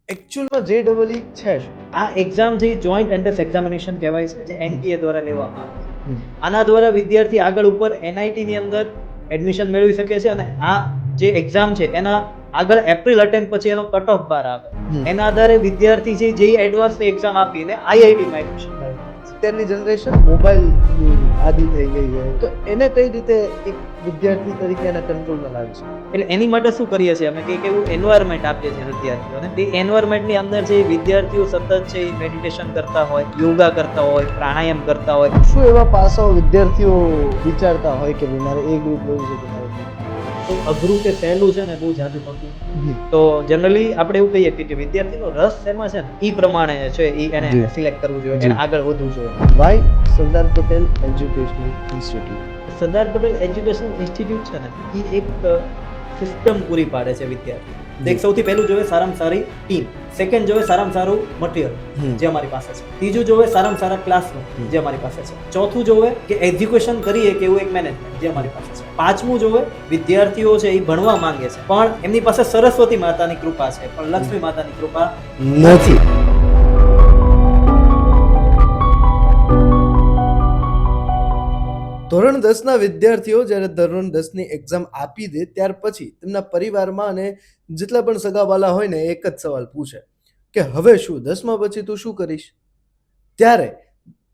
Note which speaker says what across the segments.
Speaker 1: એકચ્યુઅલમાં જે double E છે શું?
Speaker 2: આ એક્ઝામ જે જોઈન્ટ એન્ટ્રન્સ એક્ઝામિનેશન કહેવાય છે, જે એનટીએ દ્વારા લેવામાં આવે છે.
Speaker 1: હમ.
Speaker 2: આના દ્વારા વિદ્યાર્થી આગળ ઉપર એનઆઈટી ની અંદર એડમિશન મેળવી શકે છે અને આ જે એક્ઝામ છે એના આગળ એપ્રિલ અટેમ્પ પછી એનો કટ ઓફ બાર આવે. એના આધારે વિદ્યાર્થી છે જે એડવાન્સની એક્ઝામ આપીને આઈઆઈટીમાં એડમિશન મેળવે.
Speaker 1: અત્યારની જનરેશન મોબાઈલ આદિ થઈ ગઈ છે, તો એને કઈ રીતે એક વિદ્યાર્થી તરીકે એને કંટ્રોલમાં લાવી છે?
Speaker 2: એટલે એની માટે શું કરીએ છીએ અમે કે એક એવું એન્વાયરમેન્ટ આપીએ છીએ વિદ્યાર્થીઓને. તે એન્વાયરમેન્ટની અંદર જે વિદ્યાર્થીઓ સતત છે એ મેડિટેશન કરતા હોય, યોગા કરતા હોય, પ્રાણાયામ કરતા હોય.
Speaker 1: શું એવા પાસાઓ વિદ્યાર્થીઓ વિચારતા હોય કે ભાઈ મારે એ ગ્રુપ લેવું છે કે મારે
Speaker 2: તો અઘરું કે સહેલું છે ને બહુ જાદુ પડતું. તો જનરલી આપણે એવું કહીએ કે વિદ્યાર્થીનો રસ શેમાં છે ને એ પ્રમાણે છે એ એને સિલેક્ટ કરવું જોઈએ, એને આગળ વધવું જોઈએ.
Speaker 1: Why Sardar Patel educational institute?
Speaker 2: Sardar Patel educational institute છે ને એ એક સિસ્ટમ પૂરી પાડે છે વિદ્યાર્થી. એક સૌથી પહેલું જોવે સારામાં સારી ટીમ, સેકન્ડ જોવે સારામાં સારું મટીરિયલ જે અમારી પાસે છે, ત્રીજું જોવે સારામાં સારા ક્લાસરૂમ જે અમારી પાસે છે, ચોથું જોવે કે એજ્યુકેશન કરીએ કે એવું એક મેનેજમેન્ટ જે અમારી પાસે છે, પાંચમું જોવે વિદ્યાર્થીઓ છે એ ભણવા માંગે છે પણ એમની પાસે સરસ્વતી માતાની કૃપા છે પણ લક્ષ્મી માતાની કૃપા
Speaker 1: નથી. ધોરણ 10ના વિદ્યાર્થીઓ જ્યારે ધોરણ 10ની એક્ઝામ આપી દે ત્યાર પછી તેમના પરિવારમાં અને જેટલા પણ સગાવાલા હોય ને એક જ સવાલ પૂછે કે હવે શું, 10મા પછી તું શું કરીશ? ત્યારે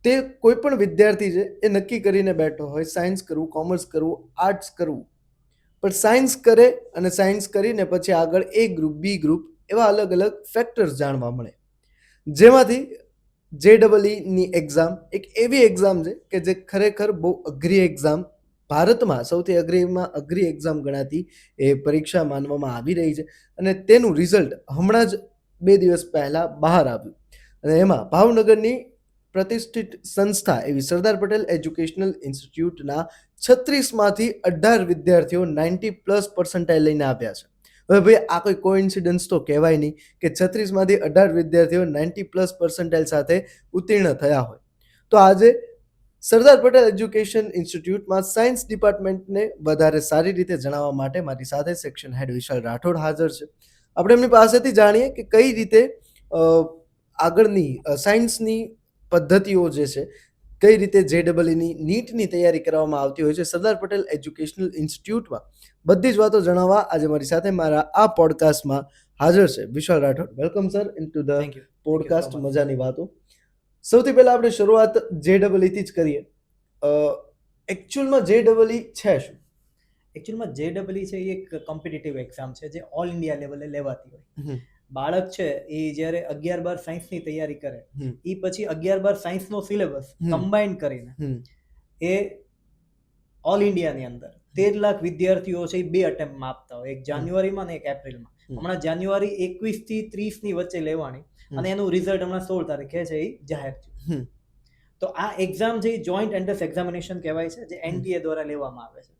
Speaker 1: તે કોઈ પણ વિદ્યાર્થી છે એ નક્કી કરીને બેઠો હોય સાયન્સ કરવું, કોમર્સ કરવું, આર્ટ્સ કરવું, પણ સાયન્સ કરે અને સાયન્સ કરીને પછી આગળ એ ગ્રુપ, બી ગ્રુપ એવા અલગ અલગ ફેક્ટર્સ જાણવા મળે, જેમાંથી JEE એક્ઝામ એક એવી એક્ઝામ છે કે જે ખરેખર બહુ અઘરી એક્ઝામ, ભારતમાં સૌથી અઘરી એક્ઝામ ગણાતી એ પરીક્ષા માનવામાં આવી રહી છે અને તેનું રિઝલ્ટ હમણાં જ 2 દિવસ પહેલા બહાર આવ્યું અને એમાં ભાવનગરની પ્રતિષ્ઠિત સંસ્થા એવી સરદાર પટેલ એજ્યુકેશનલ ઇન્સ્ટિટ્યૂટના 36માંથી 18 વિદ્યાર્થીઓ 90+ લઈને આવ્યા છે. હવે ભાઈ આ કોઈ કોઇન્સિડન્સ તો કહેવાય નહીં કે 36માંથી 18 વિદ્યાર્થીઓ 90+ સાથે ઉત્તીર્ણ થયા હોય. તો આજે સરદાર પટેલ એજ્યુકેશન ઇન્સ્ટિટ્યૂટમાં સાયન્સ ડિપાર્ટમેન્ટને વધારે સારી રીતે જણાવવા માટે મારી સાથે સેક્શન હેડ વિશાલ રાઠોડ હાજર છે. આપણે એમની પાસેથી જાણીએ કે કઈ રીતે આગળની સાયન્સની પદ્ધતિઓ જે છે, કઈ રીતે JEE નીટની તૈયારી કરવામાં આવતી હોય છે સરદાર પટેલ એજ્યુકેશનલ ઇન્સ્ટિટ્યૂટમાં, બધી જ વાતો જણાવવા આજે મારી સાથે મારા આ પોડકાસ્ટમાં હાજર છે Vishal Rathod. Welcome sir into the podcast મજાની વાતો. સૌથી પહેલા આપણે શરૂઆત JEE થી જ કરીએ. એકચ્યુઅલમાં JEE છે શું?
Speaker 2: એકચ્યુઅલમાં JEE છે એ એક કોમ્પિટિટિવ એક્ઝામ છે જે ઓલ ઇન્ડિયા લેવલે લેવાતી હોય. બાળક છે એ જ્યારે 11-12 સાયન્સની તૈયારી કરે એ પછી 11-12 સાયન્સનો સિલેબસ કમ્બાઈન કરીને એ ઓલ ઇન્ડિયાની અંદર 13 લાખ વિદ્યાર્થીઓ છે એ 2 અટેમ્પમાં આપતા હોય, એક જાન્યુઆરીમાં અને એક એપ્રિલમાં. હમણાં જાન્યુઆરી 21 થી 30 ની વચ્ચે લેવાની અને એનું રિઝલ્ટ હમણાં 16 તારીખે છે એ જાહેર થયું. તો આ એક્ઝામ જે જોઈન્ટ એન્ટ્રન્સ એક્ઝામિનેશન કહેવાય છે જે એનટીએ દ્વારા લેવામાં આવે છે.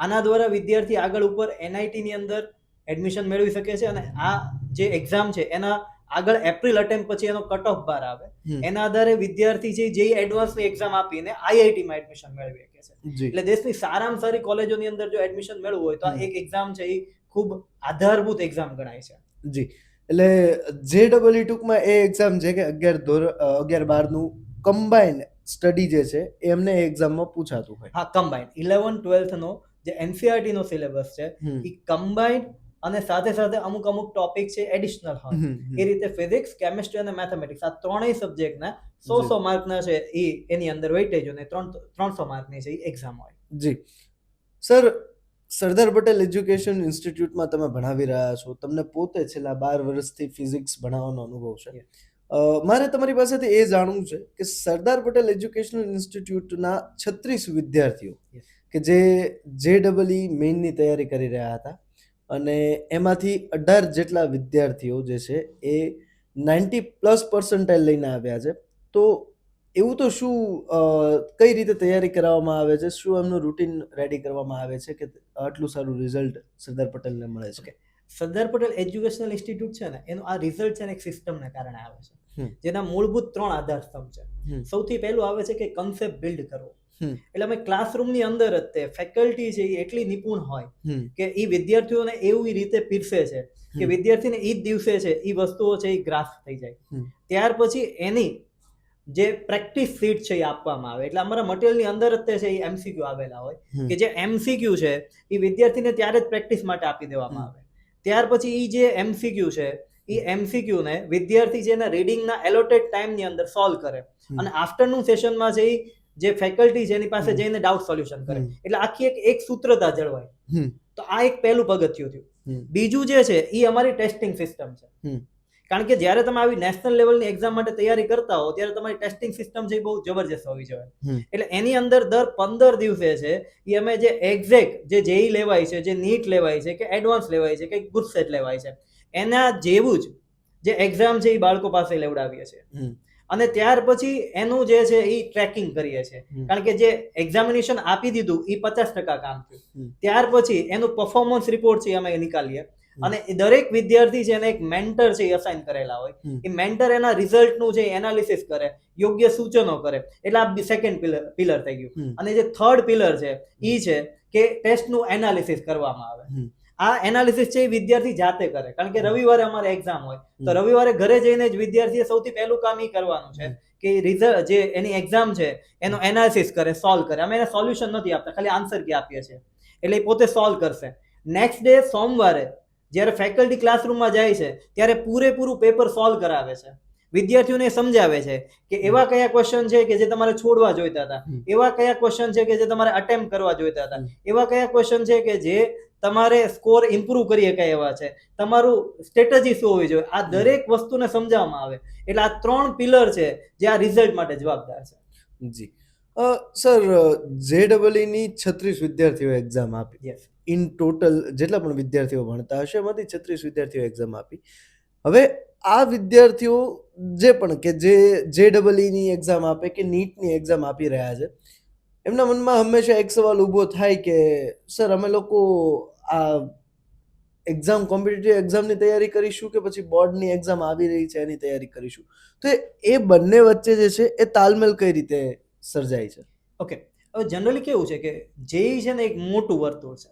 Speaker 2: આના દ્વારા વિદ્યાર્થી આગળ ઉપર એનઆઈટી ની અંદર એડમિશન મેળવી શકે છે અને આ જે એક્ઝામ છે એના આગળ એપ્રિલ અટેમ્પ પછી એનો કટ ઓફ બાર આવે. એના આધારે વિદ્યાર્થી છે જે એડવાન્સની એક્ઝામ આપીને આઈઆઈટીમાં એડમિશન મેળવી શકે છે. એટલે દેશની સારામાં સારી કોલેજોની અંદર જો એડમિશન મેળવવું હોય તો આ એક એક્ઝામ છે એ ખૂબ આધારભૂત એક્ઝામ ગણાય છે.
Speaker 1: જી, એટલે JEE ટૂંકમાં એ એક્ઝામ છે કે 11-12 નું કમ્બાઈન સ્ટડી જે છે એમને એક્ઝામમાં પૂછાતું હોય.
Speaker 2: હા, કમ્બાઈન 11-12 નો જે એનસીઈઆરટી નો સિલેબસ છે એ કમ્બાઈન અને સાથે સાથે અમુક ટોપિક છે એડિશનલ હોય. એ રીતે ફિઝિક્સ, કેમિસ્ટ્રી અને મેથેમેટિક્સ આ ત્રણેય સબ્જેક્ટના 100 માર્કના છે એ એની અંદર વેઇટેજ અને 300 માર્કની છે એ એક્ઝામ હોય.
Speaker 1: જી સર, સરદાર પટેલ એજ્યુકેશન ઇન્સ્ટિટ્યૂટમાં તમે ભણાવી રહ્યા છો, તમને પોતે છેલ્લા 12 વર્ષથી ફિઝિક્સ ભણાવવાનો અનુભવ છે. મારે તમારી પાસેથી એ જાણવું છે કે સરદાર પટેલ એજ્યુકેશનલ ઇન્સ્ટિટ્યૂટના 36 વિદ્યાર્થીઓ કે જે JEE મેઇનની તૈયારી કરી રહ્યા હતા અને એમાંથી 18 જેટલા વિદ્યાર્થીઓ જે છે એ 90+ લઈને આવ્યા છે. તો એવું તો શું કઈ રીતે તૈયારી કરવામાં આવે છે, શું એમનું રૂટીન રેડી કરવામાં આવે છે કે આટલું સારું રિઝલ્ટ સરદાર પટેલને મળે છે?
Speaker 2: સરદાર પટેલ એજ્યુકેશનલ ઇન્સ્ટિટ્યૂટ છે ને એનું આ રિઝલ્ટ છે ને એક સિસ્ટમને કારણે આવે છે જેના મૂળભૂત 3 આધાર સ્તંભ છે. સૌથી પહેલું આવે છે કે કન્સેપ્ટ બિલ્ડ કરવો. એટલે અમે ક્લાસરૂમની અંદર જ તે ફેકલ્ટી છે એ એટલી નિપુણ હોય કે એ વિદ્યાર્થીઓને એવી રીતે પીરસે છે કે વિદ્યાર્થીને એ જ દિવસે છે એ વસ્તુઓ છે એ ગ્રાસ થઈ જાય. ત્યાર પછી એની જે પ્રેક્ટિસ સીટ છે એ આપવામાં આવે. એટલે અમારા મટીરિયલની અંદર જ તે છે એ MCQ આવેલા હોય કે જે MCQ છે એ વિદ્યાર્થીને ત્યારે જ પ્રેક્ટિસ માટે આપી દેવામાં આવે. ત્યાર પછી એ જે MCQ છે એ MCQ ને વિદ્યાર્થી છે એના રીડિંગના એલોટેડ ટાઈમની અંદર સોલ્વ કરે અને આફ્ટરનૂન સેશનમાં છે એ જે ફેકલ્ટી છે એની પાસે જઈને ડાઉટ સોલ્યુશન કરે. એટલે આખી એક સૂત્રતા જળવાય. તો આ એક પહેલું પગથિયું થયું. બીજું જે છે એ અમારી ટેસ્ટિંગ સિસ્ટમ છે. કારણ કે જ્યારે તમે આવી નેશનલ લેવલની એક્ઝામ માટે તૈયારી કરતા હો ત્યારે તમારી ટેસ્ટિંગ સિસ્ટમ છે એ બહુ જબરજસ્ત હોવી જોઈએ. એટલે એની અંદર દર 15 દિવસે છે એ અમે જે એક્ઝેક્ટ જે જેઈ લેવાય છે, જે નીટ લેવાય છે કે એડવાન્સ લેવાય છે કે ગુડસેટ લેવાય છે એના જેવું જ જે એક્ઝામ છે એ બાળકો પાસે લેવડાવીએ છીએ અને ત્યાર પછી એનું જે છે એ ટ્રેકિંગ કરીએ છીએ. કારણ કે જે એક્ઝામિનેશન આપી દીધું એ 50% કામ થયું. ત્યાર પછી એનું પરફોર્મન્સ રિપોર્ટ છે અમે નિકાલીએ અને દરેક વિદ્યાર્થી છે એને એક મેન્ટર છે એ અસાઇન કરેલા હોય. એ મેન્ટર એના રિઝલ્ટનું છે એનાલિસિસ કરે, યોગ્ય સૂચનો કરે. એટલે આ સેકન્ડ પિલર થઈ ગયું. અને જે થર્ડ પિલર છે એ છે કે ટેસ્ટનું એનાલિસિસ કરવામાં આવે. આ એનાલિસિસ છે એ વિદ્યાર્થી જાતે કરે. કારણ કે રવિવારે અમારે એક્ઝામ હોય તો રવિવારે ઘરે જઈને જ વિદ્યાર્થીએ સૌથી પહેલું કામ એ કરવાનું છે કે રિઝલ્ટ જે એની એક્ઝામ છે એનો એનાલિસિસ કરે, સોલ્વ કરે. અમે એને સોલ્યુશન નથી આપતા, ખાલી આન્સર કી આપીએ છીએ. એટલે એ પોતે સોલ્વ કરશે. નેક્સ્ટ ડે સોમવારે જ્યારે ફેકલ્ટી ક્લાસરૂમમાં જાય છે ત્યારે પૂરેપૂરું પેપર સોલ્વ કરાવે છે. વિદ્યાર્થીઓને સમજાવે છે કે એવા કયા ક્વેશ્ચન છે કે જે તમારે છોડવા જોઈતા હતા, એવા કયા ક્વેશ્ચન છે કે જે તમારે અટેમ્પ્ટ કરવા જોઈતા હતા, એવા કયા ક્વેશ્ચન છે કે જે તમારે સ્કોર ઇમ્પ્રુવ કરી શકાય એવા છે, તમારું સ્ટ્રેટેજી શું હોવી જોઈએ. આ દરેક વસ્તુને સમજાવવામાં આવે. એટલે આ 3 પિલર છે જે આ રિઝલ્ટ માટે જવાબદાર છે.
Speaker 1: જી સર, JEE ની 36 વિદ્યાર્થીઓ એક્ઝામ આપી.
Speaker 2: યસ.
Speaker 1: ઇન ટોટલ જેટલા પણ વિદ્યાર્થીઓ ભણતા હશે એમાંથી 36 વિદ્યાર્થીઓ એક્ઝામ આપી. હવે આ વિદ્યાર્થીઓ જે પણ કે જે JEE ની એક્ઝામ આપે કે નીટની એક્ઝામ આપી રહ્યા છે એમના મનમાં હંમેશા એક સવાલ ઊભો થાય કે સર અમે લોકો આ એક્ઝામ કોમ્પિટિટિવ એક્ઝામની તૈયારી કરીશું કે પછી બોર્ડની એક્ઝામ આવી રહી છે એની તૈયારી કરીશું. તો એ બંને વચ્ચે જે છે એ તાલમેલ કઈ રીતે સર્જાય છે?
Speaker 2: ઓકે, હવે જનરલી કેવું છે કે જેઈ છે ને એક મોટું વર્તુળ છે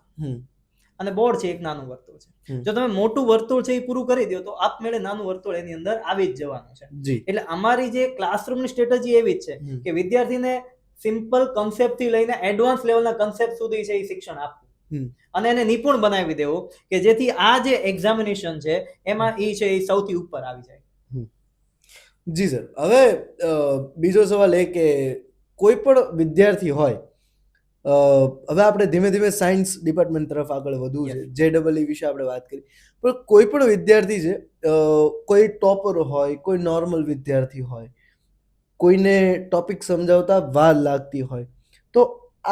Speaker 2: અને બોર્ડ છે એક નાનું વર્તુળ છે. જો તમે મોટું વર્તુળ છે એ પૂરું કરી દો તો આપમેળે નાનું વર્તુળ એની અંદર આવી જ જવાનું છે. એટલે અમારી જે ક્લાસરૂમની સ્ટ્રેટેજી એવી જ છે કે વિદ્યાર્થીને સિમ્પલ કન્સેપ્ટ થી લઈને એડવાન્સ લેવલના કન્સેપ્ટ સુધી છે એ શિક્ષણ આપવું અને એને નિપુણ બનાવી દેવું કે જેથી આ જે એક્ઝામિનેશન છે એમાં એ છે એ સૌથી ઉપર આવી જાય.
Speaker 1: જી સર, હવે બીજો સવાલ એ કે કોઈ પણ વિદ્યાર્થી હોય, હવે આપણે ધીમે ધીમે સાયન્સ ડિપાર્ટમેન્ટ તરફ આગળ વધવું છે, JEE વિશે આપણે વાત કરી, પણ કોઈ પણ વિદ્યાર્થી છે, કોઈ ટોપર હોય, કોઈ નોર્મલ વિદ્યાર્થી હોય, કોઈને ટોપિક સમજાવતા વાર લાગતી હોય, તો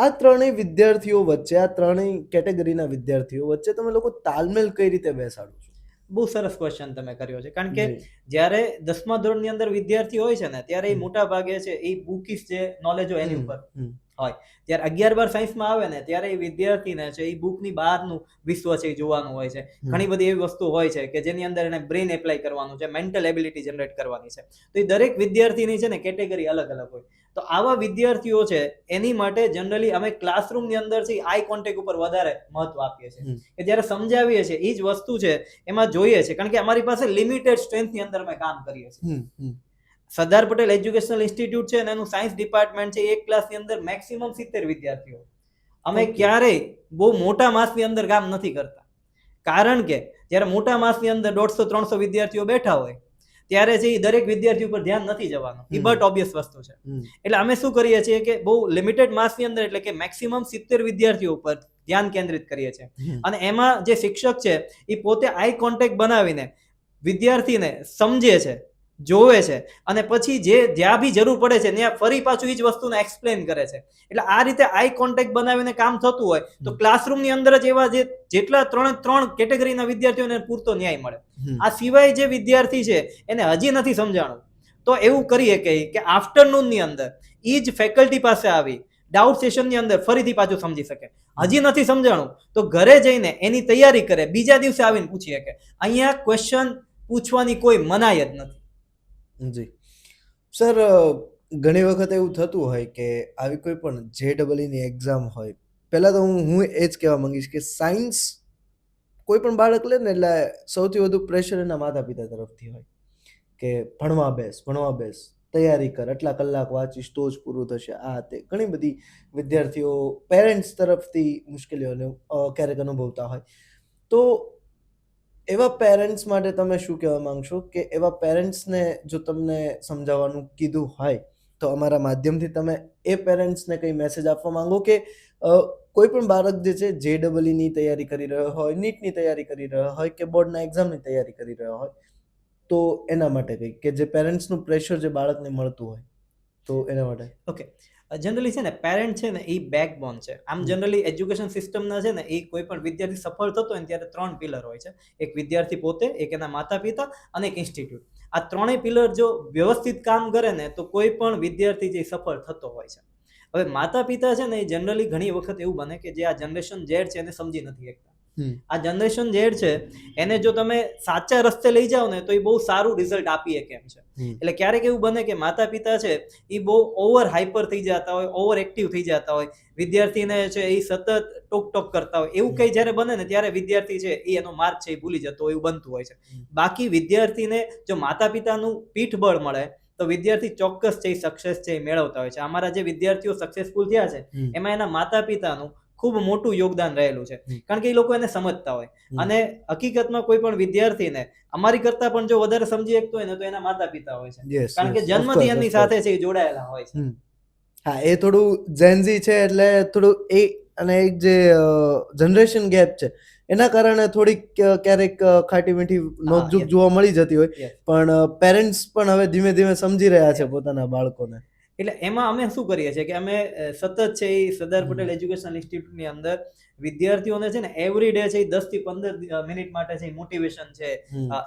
Speaker 1: આ ત્રણેય વિદ્યાર્થીઓ વચ્ચે, આ ત્રણેય કેટેગરીના વિદ્યાર્થીઓ વચ્ચે તમે લોકો તાલમેલ કઈ રીતે બેસાડો છો?
Speaker 2: બહુ સરસ ક્વેશ્ચન તમે કર્યો છે. કારણ કે જ્યારે 10મા ધોરણની અંદર વિદ્યાર્થી હોય છે ને ત્યારે એ મોટા ભાગે છે એ બુકિશ જે નોલેજ હોય એની ઉપર હોય. જ્યારે 11-12 સાયન્સમાં આવે ને ત્યારે એ વિદ્યાર્થીને છે એ બુકની બહારનું વિશ્વ છે એ જોવાનું હોય છે. ઘણી બધી એવી વસ્તુ હોય છે કે જેની અંદર એને બ્રેન એપ્લાય કરવાનું છે, મેન્ટલ એબિલિટી જનરેટ કરવાની છે. તો એ દરેક વિદ્યાર્થીની છે ને કેટેગરી અલગ અલગ હોય. તો આવા વિદ્યાર્થીઓ છે એની માટે જનરલી અમે ક્લાસરૂમની અંદર છે આઈ કોન્ટેક્ટ ઉપર વધારે મહત્વ આપીએ છીએ કે જ્યારે સમજાવીએ છીએ એ જ વસ્તુ છે એમાં જોઈએ છે. કારણ કે અમારી પાસે લિમિટેડ સ્ટ્રેન્થની અંદર અમે કામ કરીએ છીએ. સરદાર પટેલ એજ્યુકેશનલ ઇન્સ્ટિટ્યૂટ છે અને એનું સાયન્સ ડિપાર્ટમેન્ટ છે, એક ક્લાસની અંદર મેક્સિમમ 70 વિદ્યાર્થીઓ. અમે ક્યારેય બહુ મોટા માસની અંદર કામ નથી કરતા. કારણ કે જ્યારે મોટા માસની અંદર 150-300 વિદ્યાર્થીઓ બેઠા હોય ત્યારે છે એ દરેક વિદ્યાર્થી ઉપર ધ્યાન નથી જવાનું. એ બટ ઓબ્વિયસ વસ્તુ છે. એટલે અમે શું કરીએ છીએ કે બહુ લિમિટેડ માસની અંદર એટલે કે મેક્સિમમ 70 વિદ્યાર્થીઓ ઉપર ધ્યાન કેન્દ્રિત કરીએ છીએ. અને એમાં જે શિક્ષક છે એ પોતે આઈ કોન્ટેક્ટ બનાવીને વિદ્યાર્થીને સમજે છે, જોવે છે અને પછી જે જ્યાં બી જરૂર પડે છે ત્યાં ફરી પાછું એ જ વસ્તુને એક્સપ્લેન કરે છે. એટલે આ રીતે આઈ કોન્ટેક્ટ બનાવીને કામ થતું હોય તો ક્લાસરૂમની અંદર જ એવા જેટલા 3 કેટેગરીના વિદ્યાર્થીઓને પૂરતો ન્યાય મળે. આ સિવાય જે વિદ્યાર્થી છે એને હજી નથી સમજાણું તો એવું કરીએ કે આફ્ટરનૂનની અંદર એ જ ફેકલ્ટી પાસે આવી ડાઉટ સેશનની અંદર ફરીથી પાછું સમજી શકે. હજી નથી સમજાણું તો ઘરે જઈને એની તૈયારી કરે, બીજા દિવસે આવીને પૂછી શકે. અહીંયા ક્વેશ્ચન પૂછવાની કોઈ મનાઈ જ નથી.
Speaker 1: જી સર, ઘણી વખત એવું થતું હોય કે આવી કોઈ પણ JEE ની એક્ઝામ હોય, પહેલાં તો હું એ જ કહેવા માંગીશ કે સાયન્સ કોઈ પણ બાળક લે ને એટલે સૌથી વધુ પ્રેશર એના માતા-પિતા તરફથી હોય કે ભણવા બેસ, તૈયારી કર, આટલા કલાક વાંચીશ તો જ પૂરું થશે, આ તે. ઘણી બધી વિદ્યાર્થીઓ પેરેન્ટ્સ તરફથી મુશ્કેલીઓને ક્યારેક અનુભવતા હોય. તો એવા પેરેન્ટ્સ માટે તમે શું કહેવા માંગશો કે એવા પેરેન્ટ્સને જો તમને સમજાવવાનું કીધું હોય, તો અમારા માધ્યમથી તમે એ પેરેન્ટ્સને કંઈ મેસેજ આપવા માંગો કે કોઈ પણ બાળક જે છે JEE ની તૈયારી કરી રહ્યો હોય, નીટની તૈયારી કરી રહ્યો હોય કે બોર્ડના એક્ઝામની તૈયારી કરી રહ્યો હોય, તો એના માટે કંઈક કે જે પેરેન્ટ્સનું પ્રેશર જે બાળકને મળતું હોય, તો એના માટે.
Speaker 2: ઓકે, જનરલી છે ને પેરેન્ટ છે ને એ બેકબોન છે. આમ જનરલી એજ્યુકેશન સિસ્ટમના છે ને એ કોઈ પણ વિદ્યાર્થી સફળ થતો હોય ને ત્યારે 3 પિલર હોય છે. એક વિદ્યાર્થી પોતે, એક એના માતા-પિતા અને એક ઇન્સ્ટિટ્યૂટ. આ ત્રણેય પિલર જો વ્યવસ્થિત કામ કરે ને તો કોઈ પણ વિદ્યાર્થી જે સફળ થતો હોય છે. હવે માતા-પિતા છે ને એ જનરલી ઘણી વખત એવું બને કે જે આ જનરેશન Z છે એને સમજી નથી શકતા. આ જનરેશન Z છે એને જો તમે સાચા રસ્તે લઈ જાઓ ને તો એ બહુ સારું રિઝલ્ટ આપી શકે એમ છે. એટલે ક્યારેક એવું બને કે માતા-પિતા છે એ બહુ ઓવર હાઈપર થઈ જતા હોય, ઓવર એક્ટિવ થઈ જતા હોય, વિદ્યાર્થીને છે એ સતત ટોક કરતા હોય. એવું કંઈ જ્યારે બને ને ત્યારે વિદ્યાર્થી છે એ એનો માર્ગ છે એ ભૂલી જતો હોય, એવું બનતું હોય છે. બાકી વિદ્યાર્થીને જો માતા-પિતાનું પીઠબળ મળે તો વિદ્યાર્થી ચોક્કસ છે એ સક્સેસ છે એ મેળવતા હોય છે. અમારા જે વિદ્યાર્થીઓ સક્સેસફુલ થયા છે એમાં એના માતા-પિતાનું ખૂબ મોટું યોગદાન રહેલું છે, કારણ કે એ લોકો એને સમજતા હોય. અને હકીકતમાં કોઈ પણ વિદ્યાર્થીને અમારી કરતા પણ જો વધારે સમજી શકતો હોય ને તો એના માતા-પિતા હોય છે, કારણ કે જન્મથી એમની સાથે છે એ જોડાયેલા હોય છે.
Speaker 1: હા, એ થોડું જેનઝી છે એટલે થોડું એ અને એક જે જનરેશન ગેપ છે એના કારણે થોડીક ક્યારેક ખાટી મીઠી નોકઝોક જોવા મળી જતી હોય, પણ પેરેન્ટ્સ પણ હવે ધીમે ધીમે સમજી રહ્યા છે પોતાના બાળકોને.
Speaker 2: એટલે એમાં અમે શું કરીએ છીએ કે અમે સતત છે એ સરદાર પટેલ એજ્યુકેશનલ ઇન્સ્ટિટ્યૂટની અંદર વિદ્યાર્થીઓને છે ને એવરી ડે છે 10 થી 15 મિનિટ માટે છે મોટિવેશન છે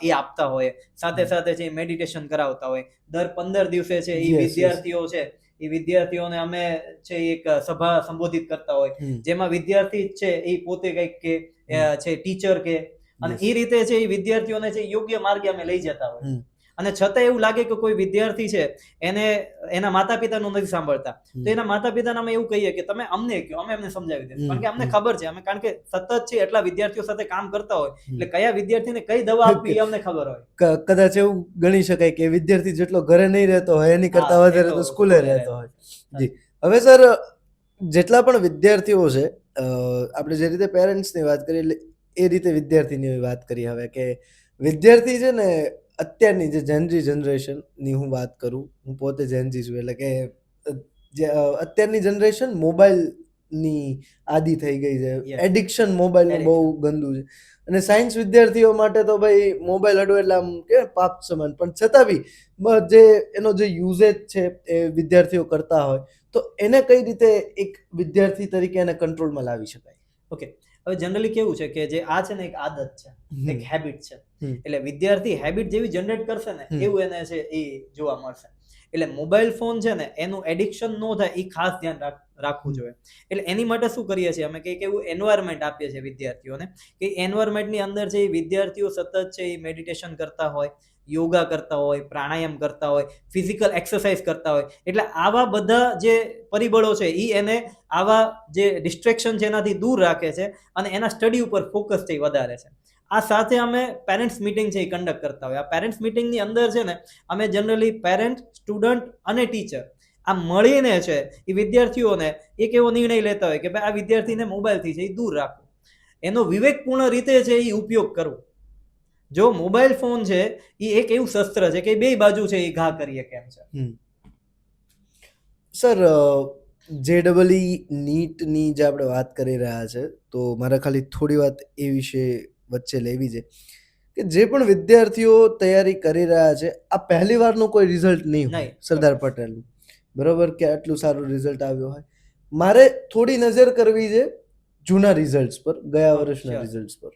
Speaker 2: એ આપતા હોય. સાથે સાથે છે મેડિટેશન કરાવતા હોય. દર 15 દિવસે છે એ વિદ્યાર્થીઓ છે એ વિદ્યાર્થીઓને અમે છે એક સભા સંબોધિત કરતા હોય, જેમાં વિદ્યાર્થી છે એ પોતે કંઈક કે છે ટીચર કે, અને એ રીતે છે એ વિદ્યાર્થીઓને છે યોગ્ય માર્ગે અમે લઈ જતા હોય. અને છતાં એવું લાગે કે કોઈ વિદ્યાર્થી છે એને એના માતા-પિતાનું નથી સાંભળતા, તો એના માતા-પિતાને અમે એવું કહીએ કે તમે અમને કહો, અમે એમને સમજાવી દઈશું, કારણ કે અમને ખબર છે, અમે કારણ કે સતત છે એટલા વિદ્યાર્થીઓ સાથે કામ કરતા હોય એટલે કયા વિદ્યાર્થીને કઈ દવા આપવી એ અમને ખબર હોય.
Speaker 1: કદાચ એવું ગણી શકાય કે વિદ્યાર્થી જેટલો ઘરે નહીં રહેતો હોય એની કરતા વધારે તો સ્કૂલે રહેતો હોય. જી, હવે સર જેટલા પણ વિદ્યાર્થીઓ છે, આપણે જે રીતે પેરેન્ટ્સની વાત કરી એટલે એ રીતે વિદ્યાર્થીની વાત કરી. હવે કે વિદ્યાર્થી છે ને અત્યારની જે જેનજી જનરેશનની હું વાત કરું, હું પોતે જેનજી છું, એટલે કે જે અત્યારની જનરેશન મોબાઈલની આદી થઈ ગઈ છે, એડિક્શન મોબાઈલનું બહુ ગંદુ છે. અને સાયન્સ વિદ્યાર્થીઓ માટે તો ભાઈ મોબાઈલ અડો એટલે આમ કે પાપ સમાન, પણ છતાં બી જે એનો જે યુઝેજ છે એ વિદ્યાર્થીઓ કરતા હોય, તો એને કઈ રીતે એક વિદ્યાર્થી તરીકે એને કંટ્રોલમાં લાવી શકાય?
Speaker 2: ઓકે, હવે જનરલી કેવું છે કે જે આ છે ને એક આદત છે, એક હેબિટ છે. એટલે વિદ્યાર્થી હેબિટ જેવી જનરેટ કરશે ને એવું એને છે એ જોવા મળશે. એટલે મોબાઈલ ફોન છે ને એનું એડિક્શન ન થાય એ ખાસ ધ્યાન રાખવું જોઈએ. એટલે એની માટે શું કરીએ છીએ અમે કે એવું એન્વાયરમેન્ટ આપીએ છીએ વિદ્યાર્થીઓને કે એન્વાયરમેન્ટની અંદર છે વિદ્યાર્થીઓ સતત છે એ મેડિટેશન કરતા હોય, યોગા કરતા હોય, પ્રાણાયામ કરતા હોય, ફિઝિકલ એક્સરસાઇઝ કરતા હોય. એટલે આવા બધા જે પરિબળો છે એ એને આવા જે ડિસ્ટ્રેક્શન છે એનાથી દૂર રાખે છે અને એના સ્ટડી ઉપર ફોકસ છે વધારે છે. આ સાથે અમે પેરેન્ટ્સ મીટિંગ છે એ કન્ડક્ટ કરતા હોય. આ પેરેન્ટ્સ મીટિંગની અંદર છે ને અમે જનરલી પેરેન્ટ, સ્ટુડન્ટ અને ટીચર આ મળીને છે એ વિદ્યાર્થીઓને એક એવો નિર્ણય લેતા હોય કે ભાઈ આ વિદ્યાર્થીને મોબાઈલથી છે એ દૂર રાખો, એનો વિવેકપૂર્ણ રીતે છે એ ઉપયોગ કરવો. જો મોબાઈલ ફોન છે એ એક એવું શસ્ત્ર છે કે બે બાજુ છે એ ઘા કરીએ કેમ છે.
Speaker 1: સર, JEE નીટની જે આપણે વાત કરી રહ્યા છે, તો મારે ખાલી થોડી વાત એ વિશે વચ્ચે લેવી છે કે જે પણ વિદ્યાર્થીઓ તૈયારી કરી રહ્યા છે, આ પહેલી વારનું કોઈ રિઝલ્ટ નહીં હોય સરદાર પટેલનું, બરોબર, કે આટલું સારું રિઝલ્ટ આવ્યું હોય. મારે થોડી નજર કરવી છે જૂના રિઝલ્ટ્સ પર, ગયા વર્ષના રિઝલ્ટ્સ પર.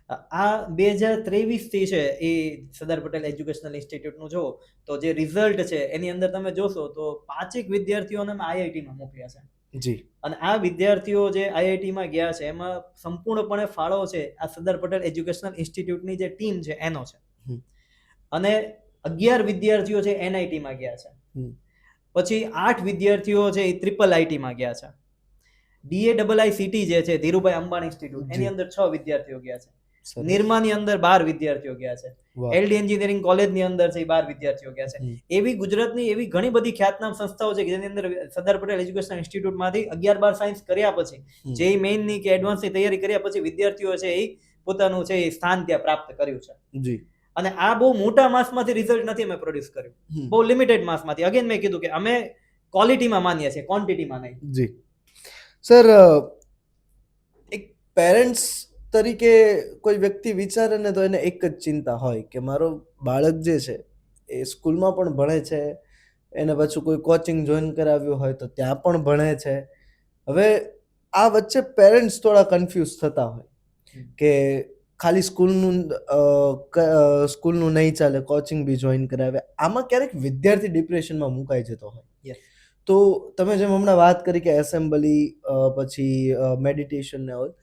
Speaker 2: આ 2023 થી છે એ સરદાર પટેલ એજ્યુકેશનલ ઇન્સ્ટિટ્યૂટનું જો તો જે રિઝલ્ટ છે એની અંદર તમે જોશો તો 5 વિદ્યાર્થીઓને અમે આઈઆઈટીમાં મોકલ્યા છે.
Speaker 1: જી.
Speaker 2: અને આ વિદ્યાર્થીઓ જે આઈઆઈટીમાં ગયા છે એમાં સંપૂર્ણપણે ફાળો છે આ સરદાર પટેલ એજ્યુકેશનલ ઇન્સ્ટિટ્યૂટની જે ટીમ છે એનો છે. અને 11 વિદ્યાર્થીઓ છે એનઆઈટીમાં ગયા છે. પછી 8 વિદ્યાર્થીઓ છે એ ટ્રિપલ આઈટીમાં ગયા છે. DAIICT જે છે ધીરુભાઈ અંબાણી ઇન્સ્ટિટ્યૂટ એની અંદર 6 વિદ્યાર્થીઓ ગયા છે. નિરમાની અંદર 12 વિદ્યાર્થીઓ ગયા છે. LD એન્જિનિયરિંગ કોલેજની અંદર છે 12 વિદ્યાર્થીઓ ગયા છે. એવી ગુજરાતની એવી ઘણી બધી ખ્યાતનામ સંસ્થાઓ છે કે જેની અંદર સરદાર પટેલ એજ્યુકેશન ઇન્સ્ટિટ્યૂટમાંથી 11-12 સાયન્સ કર્યા પછી જે મેઇનની કે એડવાન્સની તૈયારી કર્યા પછી વિદ્યાર્થીઓ છે એ પોતાનું છે એ સ્થાન ત્યાં પ્રાપ્ત કર્યું છે.
Speaker 1: જી.
Speaker 2: અને આ બહુ મોટા માસમાંથી રિઝલ્ટ નથી અમે પ્રોડ્યુસ કર્યું, બહુ લિમિટેડ માસમાંથી. અગેન મેં કીધું કે અમે ક્વોલિટીમાં માનીએ છીએ, ક્વોન્ટિટીમાં નહીં.
Speaker 1: જી સર, એક પેરેન્ટ્સ તરીકે કોઈ વ્યક્તિ વિચારે ને તો એને એક જ ચિંતા હોય કે મારો બાળક જે છે એ સ્કૂલમાં પણ ભણે છે, એને પાછું કોઈ કોચિંગ જોઈન કરાવ્યું હોય તો ત્યાં પણ ભણે છે. હવે આ વચ્ચે પેરેન્ટ્સ થોડા કન્ફ્યુઝ થતા હોય કે ખાલી સ્કૂલનું નહીં ચાલે, કોચિંગ બી જોઈન કરાવે. આમાં ક્યારેક વિદ્યાર્થી ડિપ્રેશનમાં મુકાઈ જતો હોય. તો તમે જેમ હમણાં વાત કરી કે એસેમ્બલી પછી મેડિટેશન ને હોય,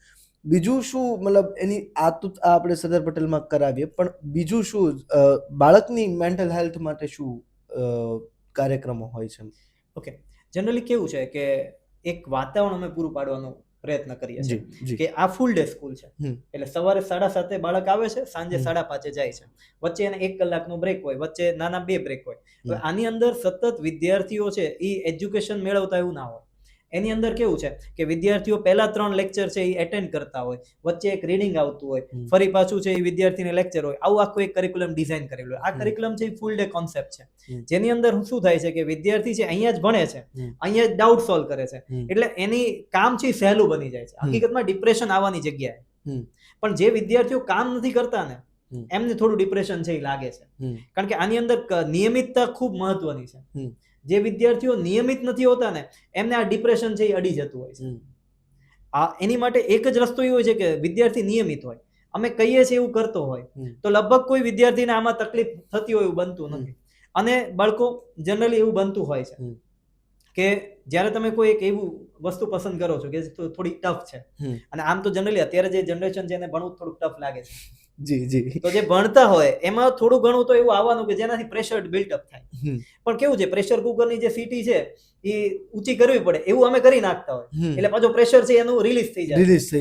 Speaker 1: બીજું શું મતલબ એની આપણે સરદાર પટેલમાં કરાવીએ, પણ બીજું શું બાળકની મેન્ટલ હેલ્થ માટે શું કાર્યક્રમો હોય છે?
Speaker 2: ઓકે, જનરલી કેવું છે કે એક વાતાવરણ અમે પૂરું પાડવાનો પ્રયત્ન કરીએ છીએ કે આ ફૂલ ડે સ્કૂલ છે, એટલે સવારે 7:30 બાળક આવે છે, સાંજે 5:30 જાય છે, વચ્ચે એને 1 કલાકનો બ્રેક હોય, વચ્ચે નાના 2 બ્રેક હોય. હવે આની અંદર સતત વિદ્યાર્થીઓ છે એ એજ્યુકેશન મેળવતા એવું ના હોય. એની અંદર કેવું છે કે વિદ્યાર્થીઓ પહેલા 3 લેક્ચર છે એ એટેન્ડ કરતા હોય, વચ્ચે એક રીડિંગ આવતું હોય, ફરી પાછું છે એ વિદ્યાર્થીને લેક્ચર હોય. આવું આખું એક કરિક્યુલમ ડિઝાઇન કરેલું હોય. આ કરિક્યુલમ છે એ ફૂલ ડે કોન્સેપ્ટ છે, જેની અંદર શું થાય છે કે વિદ્યાર્થી છે અહીંયા જ ભણે છે, અહીંયા જ ડાઉટ સોલ્વ કરે છે, એટલે એની કામ છે સહેલું બની જાય છે. હકીકતમાં ડિપ્રેશન આવવાની જગ્યાએ. પણ જે વિદ્યાર્થીઓ કામ નથી કરતા ને એમને થોડું ડિપ્રેશન છે એ લાગે છે, કારણ કે આની અંદર નિયમિતતા ખૂબ મહત્વની છે. જે વિદ્યાર્થીઓ નિયમિત નથી હોતા ને એમને આ ડિપ્રેશન છે એ અડી જતું હોય છે. એની માટે એક જ રસ્તો એવો છે કે વિદ્યાર્થી નિયમિત હોય, અમે કહીએ છીએ એવું કરતો હોય તો લગભગ કોઈ વિદ્યાર્થીને આમાં તકલીફ થતી હોય એવું બનતું નથી. અને બાળકો જનરલી એવું બનતું હોય છે કે જ્યારે તમે કોઈ એક એવું વસ્તુ પસંદ કરો છો કે થોડી ટફ છે, અને આમ તો જનરલી અત્યારે જે જનરેશન છે એને ભણવું થોડુંક ટફ લાગે છે.
Speaker 1: જી.
Speaker 2: તો જે ભણતા હોય એમાં થોડું ઘણું તો એવું આવવાનું કે જેનાથી પ્રેશર બિલ્ટઅપ થાય. પણ કેવું છે, પ્રેશર કુકરની જે સીટી છે એ ઊંચી કરવી પડે એવું અમે કરી નાખતા હોય, એટલે પાછો પ્રેશર છે એનું રિલીઝ થઈ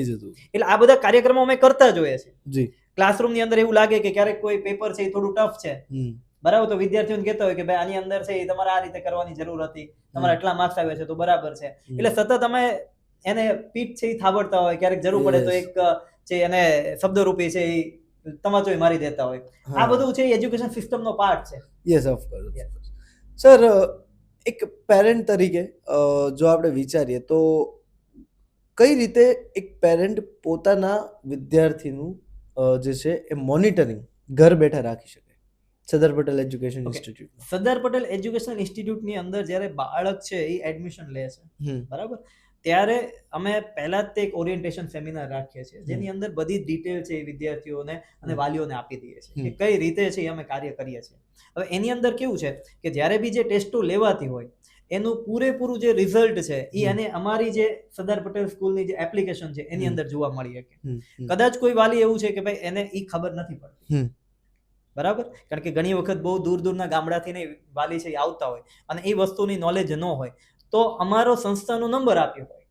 Speaker 2: જતું. એટલે આ બધા કાર્યક્રમો અમે કરતા જોઈએ છે. ક્લાસરૂમની અંદર એવું લાગે કે ક્યારેક કોઈ પેપર છે એ થોડું ટફ છે, બરાબર, તો વિદ્યાર્થીઓને કહેતા હોય કે ભાઈ આની અંદર છે એ તમારે આ રીતે કરવાની જરૂર હતી, તમારે એટલા માર્ક્સ આવ્યા છે તો બરાબર છે. એટલે સતત અમે એને પીઠ છે એ થાબડતા હોય, ક્યારેક જરૂર પડે તો એક છે એને શબ્દરૂપી છે એ તમાચોય મારી દેતા હોય. આ બધું છે એજ્યુકેશન સિસ્ટમનો પાર્ટ છે.
Speaker 1: Yes, of course. સર, એક પેરેન્ટ તરીકે જો આપણે વિચારીએ તો કઈ રીતે એક પેરેન્ટ પોતાના વિદ્યાર્થીનું જે છે એ મોનિટરિંગ ઘર બેઠા રાખી શકે? Sardar Patel education institute.
Speaker 2: Sardar Patel education ઇન્સ્ટિટ્યૂટની અંદર જ્યારે બાળક છે એ એડમિશન લે છે, બરાબર, ત્યારે અમે પહેલા જ એક ઓરિએન્ટેશન સેમિનાર રાખીએ છીએ જેની અંદર બધી ડિટેલ છે એ વિદ્યાર્થીઓને અને વાલીઓને આપી દઈએ છીએ કે કઈ રીતે છે અમે કાર્ય કરીએ છીએ. હવે એની અંદર કેવું છે કે જ્યારે બી જે ટેસ્ટો લેવાતી હોય એનું પૂરેપૂરું જે રિઝલ્ટ છે એ અને અમારી જે સરદાર પટેલ સ્કૂલની જે એપ્લિકેશન છે એની અંદર જોવા મળી શકે. કદાચ કોઈ વાલી એવું છે કે ભાઈ એને એ ખબર નથી પડતી, બરાબર, કારણ કે ઘણી વખત બહુ દૂરના ગામડાથી વાલી છે આવતા હોય અને એ વસ્તુની નોલેજ ન હોય, તો અમારો સંસ્થાનો નંબર આપ્યો હોય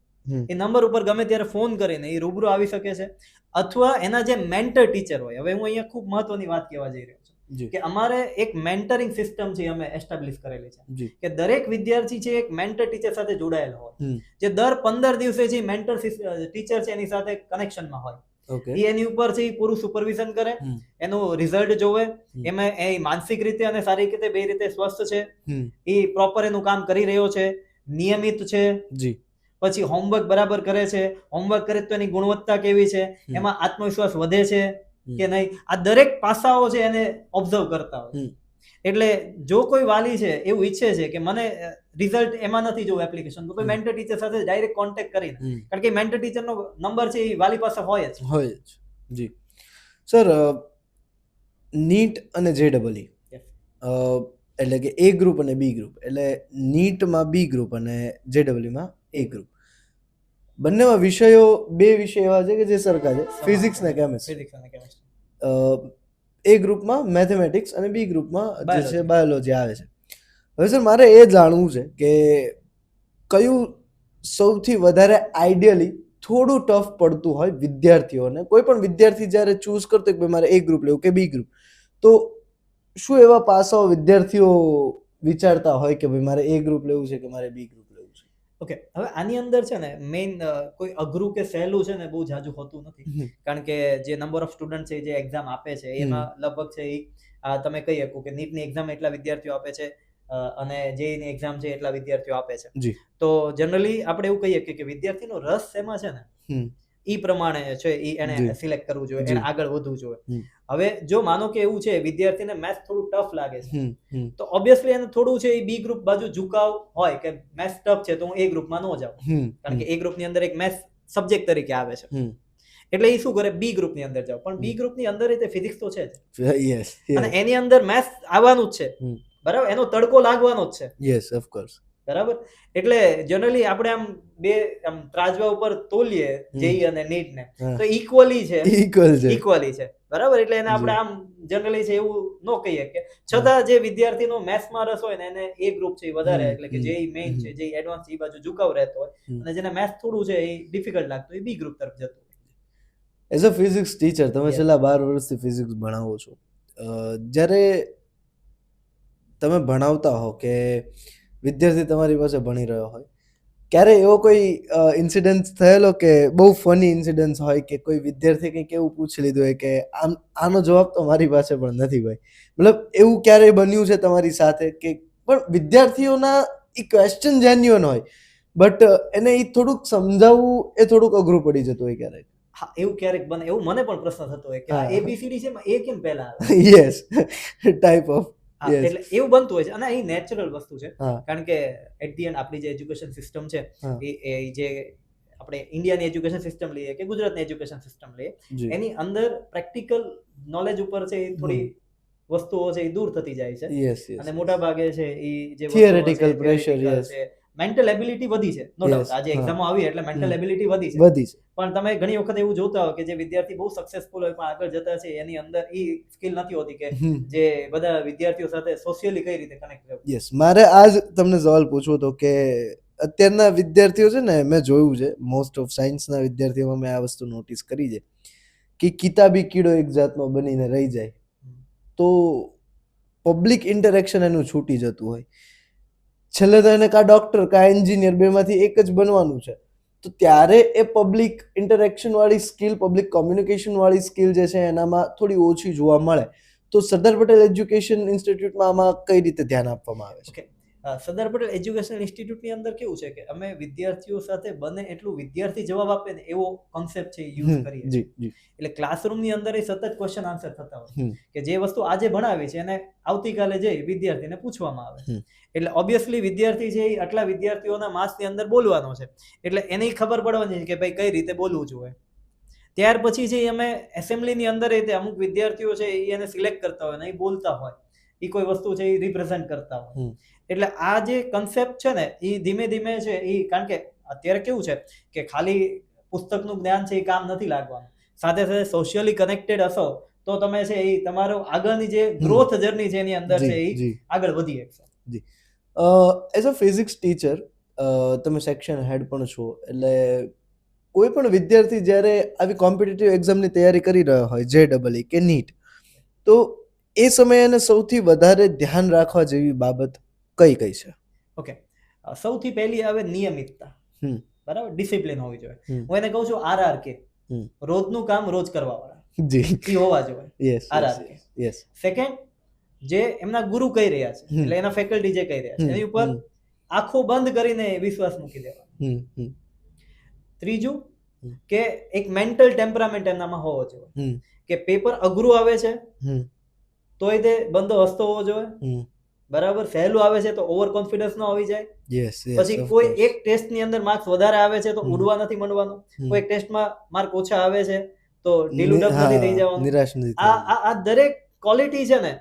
Speaker 2: એ નંબર ઉપર ગમે ત્યારે ફોન કરીને એ રૂબરૂ આવી શકે છે, અથવા એના જે મેન્ટર ટીચર હોય. હવે હું અહીંયા ખૂબ મહત્વની વાત કહેવા જઈ રહ્યો છું કે અમારે એક મેન્ટરિંગ સિસ્ટમ છે અમે એસ્ટાબ્લિશ કરેલી છે કે દરેક વિદ્યાર્થી છે એક મેન્ટર ટીચર સાથે જોડાયેલો હોય, જે દર 15 દિવસે છે મેન્ટર ટીચર છે એની સાથે કનેક્શનમાં હોય. એ એની ઉપર છે એ પૂરું સુપરવિઝન કરે, એનું રિઝલ્ટ જોવે, એમાં એ માનસિક રીતે અને શારીરિક રીતે બે રીતે સ્વસ્થ છે, એ પ્રોપર એનું કામ કરી રહ્યો છે, નિયમિત છે, પછી હોમવર્ક બરાબર કરે છે, હોમવર્ક કરે તો એની ગુણવત્તા કેવી છે, એમાં આત્મવિશ્વાસ વધે છે કે નહીં, આ દરેક પાસાઓ છે એને ઓબ્ઝર્વ કરતા હોય. એટલે જો કોઈ વાલી છે એવું ઈચ્છે છે કે મને રિઝલ્ટ એમાં નથી જોવું એપ્લિકેશન, તો કોઈ મેન્ટર ટીચર સાથે ડાયરેક્ટ કોન્ટેક્ટ કરીને, કારણ કે મેન્ટર ટીચરનો નંબર છે એ વાલી પાસે હોય જ.
Speaker 1: જી સર, નીટ અને JEE એટલે કે A ગ્રુપ અને B ગ્રુપ, એટલે નીટમાં B ગ્રુપ અને JEEમાં A ગ્રુપ, બંનેમાં વિષયો બે વિષય એવા છે કે જે સરખા છે, ફિઝિક્સ અને કેમેસ્ટ્રી. A ગ્રુપમાં મેથેમેટિક્સ અને B ગ્રુપમાં જે છે બાયોલોજી આવે છે. હવે સર મારે એ જાણવું છે કે કયું સૌથી વધારે આઈડિયલી થોડું ટફ પડતું હોય વિદ્યાર્થીઓને, કોઈ પણ વિદ્યાર્થી જ્યારે ચૂઝ કરતો હોય કે ભાઈ મારે એ ગ્રુપ લેવું કે બી ગ્રુપ, તો શું એવા પાસાઓ વિદ્યાર્થીઓ વિચારતા હોય કે ભાઈ મારે એ ગ્રુપ લેવું છે કે મારે બી ગ્રુપ લેવું છે?
Speaker 2: ઓકે, હવે આની અંદર છે ને મેઇન કોઈ અઘરું કે સહેલું છે ને બહુ જાજુ હોતું નથી, કારણ કે જે નંબર ઓફ સ્ટુડન્ટ છે જે એક્ઝામ આપે છે એમાં લગભગ છે એ તમે કહી શકો કે નીટની એક્ઝામ એટલા વિદ્યાર્થીઓ આપે છે અને જેઈની એક્ઝામ છે એટલા વિદ્યાર્થીઓ આપે છે.
Speaker 1: જી.
Speaker 2: તો જનરલી આપણે એવું કહીએ કે વિદ્યાર્થીનો રસ શેમાં છે ને ઈ પ્રમાણે છે ઈ એને
Speaker 1: જી.
Speaker 2: સિલેક્ટ કરવું જોઈએ,
Speaker 1: જી.
Speaker 2: એને આગળ વધવું જોઈએ. હવે જો માનો કે એવું છે વિદ્યાર્થીને મેથ્સ થોડું ટફ લાગે છે, તો ઓબ્વિયસલી એને થોડું છે એ બી ગ્રુપ બાજુ ઝુકાવ હોય કે મેથ્સ ટફ છે તો હું એ ગ્રુપમાં ન જાઉં, કારણ કે એ ગ્રુપની અંદર એક મેથ્સ સબ્જેક્ટ તરીકે આવે છે, એટલે એ શું કરે બી ગ્રુપની અંદર જાવ. પણ બી ગ્રુપની અંદર તે ફિઝિક્સ તો છે જ,
Speaker 1: યસ,
Speaker 2: અને એની અંદર મેથ્સ આવવાનું જ છે, બરાબર, એનો તડકો લાગવાનો જ છે.
Speaker 1: Yes, of course.
Speaker 2: બરાબર, એટલે જનરલી આપણે આમ બે આમ ત્રાજવા ઉપર તોલીએ જેઈ અને નીટ ને તો ઇક્વલી છે, ઇક્વલી છે, બરાબર. એટલે એને આપણે આમ જનરલી છે એવું ન કહીએ કે છતાં જે વિદ્યાર્થીનો મેથ્સમાં રસ હોય ને એને એ ગ્રુપ છે વધારે, એટલે કે જેઈ મેઇન છે, જેઈ એડવાન્સ એ બાજુ ઝુકાવ રહેતો હોય, અને જેને મેથ્સ થોડું છે એ ડિફિકલ્ટ લાગતું હોય એ બી ગ્રુપ તરફ જતો હોય.
Speaker 1: એઝ અ ફિઝિક્સ ટીચર, તમે છેલ્લા 12 વર્ષથી ફિઝિક્સ ભણાવો છો, જ્યારે તમે ભણાવતા હો કે વિદ્યાર્થી તમારી પાસે ભણી રહ્યો હોય, ક્યારે એવો કોઈ ઇન્સિડન્સ થયેલો કે બહુ ફની ઇન્સિડન્સ હોય કે કોઈ વિદ્યાર્થી કંઈક એવું પૂછી લીધું હોય કે આનો જવાબ તો મારી પાસે પણ નથી ભાઈ, મતલબ એવું ક્યારેય બન્યું છે તમારી સાથે કે પણ વિદ્યાર્થીઓના એ ક્વેશ્ચન જેન્યુઅન હોય બટ એને એ થોડુંક સમજાવવું એ થોડુંક અઘરું પડી જતું હોય ક્યારેક?
Speaker 2: હા, એવું ક્યારેક બને, એવું મને પણ પ્રશ્ન થતો હોય કે આ એબીસીડી છે એમાં એ કેમ પહેલા આવે?
Speaker 1: Yes, type of.
Speaker 2: એટલે એવું બનતું હોય છે, અને એ નેચરલ વસ્તુ છે, કારણ કે એટ ધી એન્ડ આપણી જે એજ્યુકેશન સિસ્ટમ છે એ જે આપણે ઇન્ડિયાની એજ્યુકેશન સિસ્ટમ લઈએ કે ગુજરાતની એજ્યુકેશન સિસ્ટમ લઈએ, એની અંદર પ્રેક્ટિકલ નોલેજ ઉપર છે એ થોડી વસ્તુઓ છે એ દૂર થતી જાય છે, અને મોટા ભાગે છે એ જે
Speaker 1: થિયરેટિકલ પ્રેશર
Speaker 2: છે, મેન્ટલ એબિલિટી વધી છે, નો ડાઉટ. આજે એક્ઝામો આવી એટલે મેન્ટલ એબિલિટી વધી છે, પણ તમે ઘણી વખત એવું જોતા હો કે જે વિદ્યાર્થી બહુ સક્સેસફુલ હોય પણ આગળ જતા છે એની અંદર એ સ્કિલ નથી હોતી કે જે બધા વિદ્યાર્થીઓ સાથે સોશિયલી કઈ રીતે કનેક્ટ રહેવું.
Speaker 1: યસ, મારે આજ તમને સવાલ પૂછવો હતો કે અત્યારના વિદ્યાર્થીઓ છે ને, મેં જોયું છે મોસ્ટ ઓફ સાયન્સના વિદ્યાર્થીઓમાં મેં આ વસ્તુ નોટિસ કરી છે કે કિતાબી કીડો એક જાતનો બનીને રહી જાય, તો પબ્લિક ઇન્ટરેક્શન એનું છૂટી જતું હોય, છેલ્લે તો એને કા ડોક્ટર કા એન્જિનિયર બેમાંથી એક જ બનવાનું છે, તો ત્યારે એ પબ્લિક ઇન્ટરેક્શન વાળી સ્કિલ, પબ્લિક કોમ્યુનિકેશન વાળી સ્કિલ જે છે એનામાં થોડી ઓછી જોવા મળે, તો સરદાર પટેલ એજ્યુકેશન ઇન્સ્ટિટ્યૂટમાં આમાં કઈ રીતે ધ્યાન આપવામાં આવે છે?
Speaker 2: સરદાર પટેલ એજ્યુકેશન ઇન્સ્ટિટ્યૂટની અંદર કેવું છે કે અમે વિદ્યાર્થીઓ સાથે બને એટલું વિદ્યાર્થી જવાબ આપે ને એવો કોન્સેપ્ટ છે યુઝ કરીએ છીએ. એટલે ક્લાસરૂમની અંદર એ સતત ક્વેશ્ચન આન્સર થતા હોય કે જે વસ્તુ આજે ભણાવી છે એને આવતીકાલે જઈ વિદ્યાર્થીને પૂછવામાં આવે, એટલે ઓબ્વિયસલી વિદ્યાર્થી છે એ આટલા વિદ્યાર્થીઓના માસની અંદર બોલવાનો છે, એટલે એને ખબર પડવાની કે ભાઈ કઈ રીતે બોલવું જોઈએ. ત્યાર પછી છે અમે એસેમ્બલીની અંદર અમુક વિદ્યાર્થીઓ છે એ એને સિલેક્ટ કરતા હોય ને એ બોલતા હોય, એ કોઈ વસ્તુ છે એ રિપ્રેઝન્ટ કરતા હોય, એટલે આ જે કન્સેપ્ટ છે ને એ ધીમે ધીમે છે એ, કારણ કે અત્યારે કેવું છે કે ખાલી પુસ્તકનું જ્ઞાન છે એ કામ નથી લાગવાનું, સાથે સાથે સોશિયલી કનેક્ટેડ હશો તો તમે છે એ તમારો આગળની જે ગ્રોથ જર્ની છે એની અંદર છે એ આગળ વધી શકશો.
Speaker 1: જી, એઝ અ ફિઝિક્સ ટીચર તમે સેક્શન હેડ પણ છો, એટલે કોઈ પણ વિદ્યાર્થી જ્યારે આવી કોમ્પિટિટિવ એક્ઝામની તૈયારી કરી રહ્યો હોય, JEE કે નીટ, તો એ સમયે એને સૌથી વધારે ધ્યાન રાખવા જેવી બાબત કઈ કઈ છે?
Speaker 2: ઓકે, સૌથી પહેલી આવે નિયમિતતા, બરાબર, ડિસિપ્લિન હોવી જોઈએ. હું એને કહું છું RRK, રોજનું કામ રોજ કરવા વાળા,
Speaker 1: જી,
Speaker 2: એ હોવા જોઈએ, RRK.
Speaker 1: યસ.
Speaker 2: સેકન્ડ, જે એમના ગુરુ કહી રહ્યા છે એટલે એના ફેકલ્ટી જે કહી રહ્યા છે એની ઉપર આંખો બંધ કરીને વિશ્વાસ મૂકી દેવાનો. ત્રીજું, કે એક મેન્ટલ ટેમ્પરામેન્ટ એમનામાં હોવો જોઈએ કે પેપર અઘરું આવે છે તોય તે બંધો હસતો હોવો જોઈએ, બરાબર, સહેલું આવે છે તો ઓવર કોન્ફિડન્સ ન હોવી જાય. પછી કોઈ એક ટેસ્ટની અંદર માર્ક્સ વધારે આવે છે તો ઉડવા નથી માંડવાનું, કોઈ એક ટેસ્ટમાં માર્ક ઓછા આવે છે તો ઢીલું ડબ નથી થઈ જવાનું.
Speaker 1: નિરાશ નથી.
Speaker 2: આ દરેક ક્વોલિટી છે ને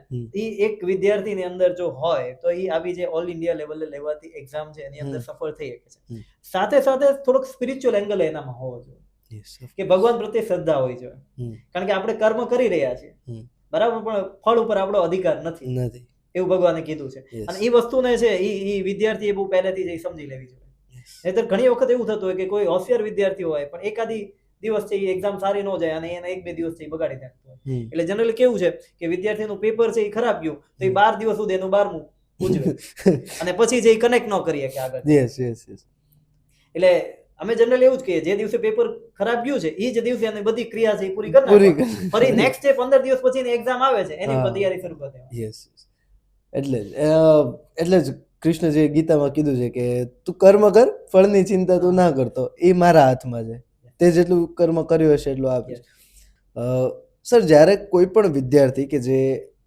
Speaker 2: એ એક વિદ્યાર્થીની અંદર જો હોય તો એ આવી જે ઓલ ઇન્ડિયા લેવલે લેવાતી એક્ઝામ છે એની અંદર સફળ થઈ શકે છે. સાથે સાથે થોડોક સ્પિરિચ્યુઅલ એંગલ એનામાં હોવો જોઈએ કે ભગવાન પ્રત્યે શ્રદ્ધા હોય જોઈએ, કારણ કે આપણે કર્મ કરી રહ્યા છીએ, બરાબર, પણ ફળ ઉપર આપણો અધિકાર નથી. એવું ભગવાને કીધું છે.
Speaker 1: Yes.
Speaker 2: અને એ વસ્તુને છે એ વિદ્યાર્થીએ બહુ પહેલેથી જ સમજી લેવી જોઈએ.
Speaker 1: Yes.
Speaker 2: નહીંતર ઘણી વખત એવું થતું હોય કે કોઈ હોશિયાર વિદ્યાર્થી હોય પણ એકાદી દિવસ છે એ એક્ઝામ સારી ન જાય અને એના 1-2 દિવસ છે એ બગાડી નાખતો હોય. એટલે જનરલી કેવું છે કે વિદ્યાર્થીનું પેપર છે એ ખરાબ ગયું તો એ 12 દિવસ સુધી એનું 12મું ઉજવે અને પછી જે કનેક્ટ ન કરીએ કે આગળ.
Speaker 1: Yes yes yes.
Speaker 2: એટલે અમે જનરલી એવું જ કહીએ જે દિવસે પેપર ખરાબ ગયું છે એ જ દિવસે એની બધી ક્રિયા છે એ પૂરી કરી
Speaker 1: પૂરી
Speaker 2: નાખવાની. ફરી નેક્સ્ટ જે 15 દિવસ પછીની એક્ઝામ આવે છે એની ઉપર
Speaker 1: હા.
Speaker 2: તૈયારી શરૂ કરી દેવાની.
Speaker 1: યસ એટલે જ કૃષ્ણજીએ ગીતામાં કીધું છે કે તું કર્મ કર, ફળની ચિંતા તું ના કરતો, એ મારા હાથમાં છે, તે જેટલું કર્મ કર્યું હશે એટલું આપીશ. સર, જ્યારે કોઈ પણ વિદ્યાર્થી કે જે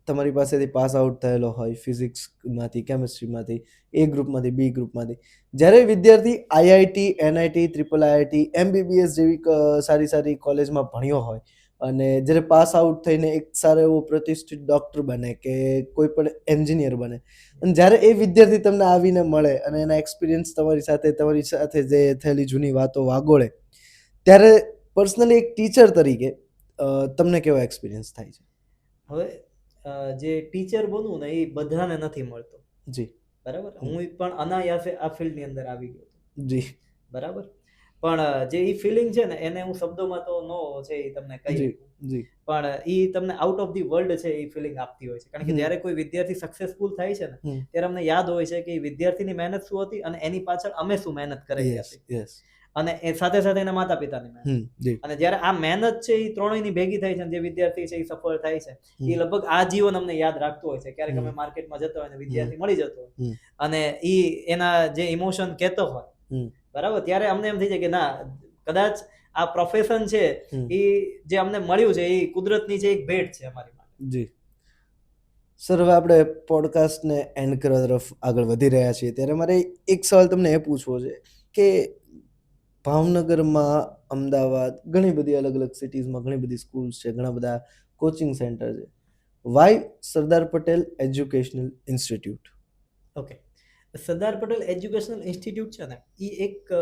Speaker 1: તમારી પાસેથી પાસ આઉટ થયેલો હોય ફિઝિક્સમાંથી, કેમિસ્ટ્રીમાંથી, એ ગ્રુપમાંથી, બી ગ્રુપમાંથી, જ્યારે વિદ્યાર્થી IIT, NIT, triple IIT, MBBS જેવી સારી સારી કોલેજમાં ભણ્યો હોય અને જ્યારે પાસ આઉટ થઈને એક સારો એવો પ્રતિષ્ઠિત ડૉક્ટર બને કે કોઈ પણ એન્જિનિયર બને, અને જ્યારે એ વિદ્યાર્થી તમને આવીને મળે અને એના એક્સપિરિયન્સ તમારી સાથે જે થયેલી જૂની વાતો વાગોળે, ત્યારે પર્સનલી એક ટીચર તરીકે તમને કેવો એક્સપિરિયન્સ થાય છે?
Speaker 2: હવે જે ટીચર બનવું ને એ બધાને નથી મળતો.
Speaker 1: જી
Speaker 2: બરાબર. હું પણ અનાયાસે આ ફિલ્ડની અંદર આવી ગયો હતો.
Speaker 1: જી.
Speaker 2: બરાબર. પણ જે ઈ ફિલિંગ છે ને એને હું શબ્દોમાં તો નો છે એ તમને કહી
Speaker 1: જી
Speaker 2: શકું.
Speaker 1: જી.
Speaker 2: પણ ઈ તમને આઉટ ઓફ ધી વર્લ્ડ છે એ ફિલિંગ આપતી હોય છે. કારણ કે જ્યારે કોઈ વિદ્યાર્થી સક્સેસફુલ થાય છે ને ત્યારે અમને યાદ હોય છે કે એ વિદ્યાર્થીની મહેનત શું હતી અને એની પાછળ અમે શું મહેનત કરેલી
Speaker 1: યસ
Speaker 2: હતી.
Speaker 1: યસ.
Speaker 2: અને એ સાથે સાથે એના માતા પિતાની મહેનત.
Speaker 1: જી.
Speaker 2: અને જ્યારે આ મહેનત છે એ ત્રણેયની ભેગી થાય છે અને જે વિદ્યાર્થી છે એ સફળ થાય છે એ લગભગ આ જીવન અમને યાદ રાખતો હોય છે. ક્યારેક અમે માર્કેટમાં જતો હોય અને વિદ્યાર્થી મળી જતો હોય અને ઈ એના જે ઇમોશન કહેતો હોય, બરાબર, ત્યારે અમને એમ થઈ જાય કે ના, કદાચ આ પ્રોફેશન છે એ જે અમને મળ્યું છે એ કુદરતની જે એક ભેટ છે અમારી માટે.
Speaker 1: જી. સર, હવે આપણે પોડકાસ્ટને એન્ડ કરવા તરફ આગળ વધી રહ્યા છીએ ત્યારે મારે એક સવાલ તમને એ પૂછવો છે કે ભાવનગરમાં, અમદાવાદ, ઘણી બધી અલગ અલગ સિટીઝમાં ઘણી બધી સ્કૂલ્સ છે, ઘણા બધા કોચિંગ સેન્ટર છે. Why Sardar Patel educational institute?
Speaker 2: Okay, Sardar Patel educational institute છે ને એ એક